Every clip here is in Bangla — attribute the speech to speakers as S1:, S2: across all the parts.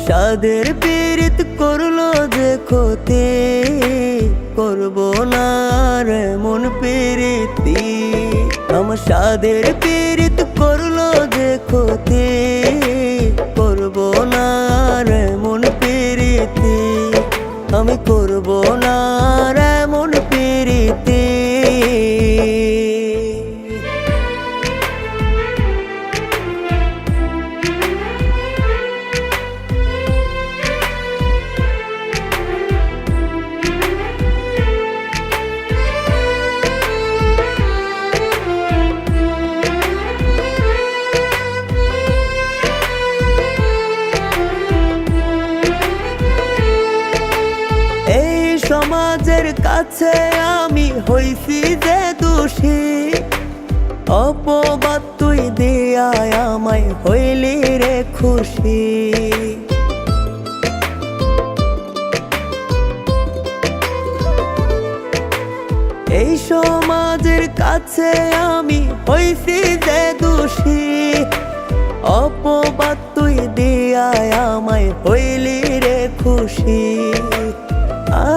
S1: সাদের পীড়িত করলো যে ক্ষতি, করবো না রে মন পীড়িতি। আমার সাদের পীড়িত করলো যে ক্ষতি, করবো না রে মন পীড়িতি। আমি করবো না রে মন পীড়িতি। সমাজের কাছে আমি হইছি যে দোষী, অপবাদ তুই দিয়ায় আমায় হইলি রে খুশি। এই সমাজের কাছে আমি হইছি যে দোষী, অপবাদ তুই দিয়ায় আমায় হইলি রে খুশি।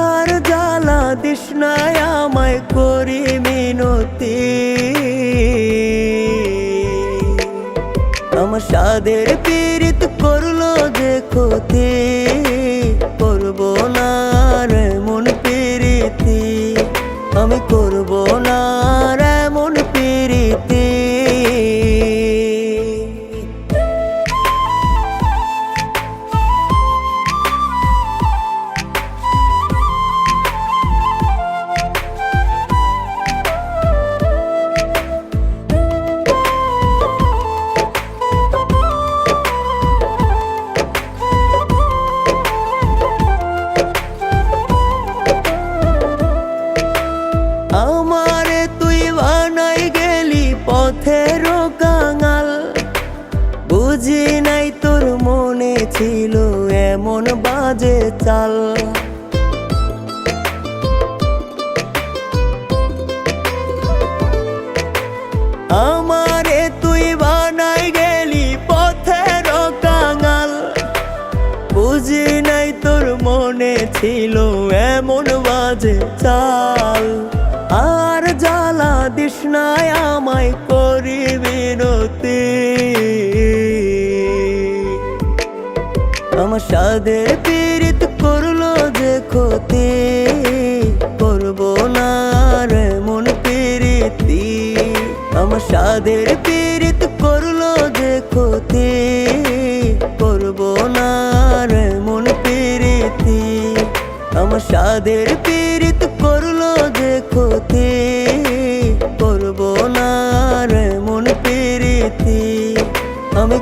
S1: আর জ্বালা দিস না আমায় করি মিনতি, আমার সাদের পীড়িত করলো যে ক্ষতি, করবো না রে মন পীড়িতি। আমি করবো না রে মন পীড়িতি। আমারে তুই বানাই গেলি পথের কাঙাল, বুঝি নাই তোর মনে ছিল এমন বাজে চাল। আমারে তুই বানাই গেলি পথের কাঙাল, বুঝি নাই তোর মনে ছিল এমন বাজে চাল। আর জ্বালা দিস না আমায় করি বিনতি, আমার সাদের পীড়িত করলো যে ক্ষতি, করবো না রে মন পীড়িতি। আমার সাদের পীড়িত করলো যে ক্ষতি, করবো না রে মন পীড়িতি। আমার সাদের পীড়িত করলো যে ক্ষতি, করবো না রে মন পীড়িতি। আমি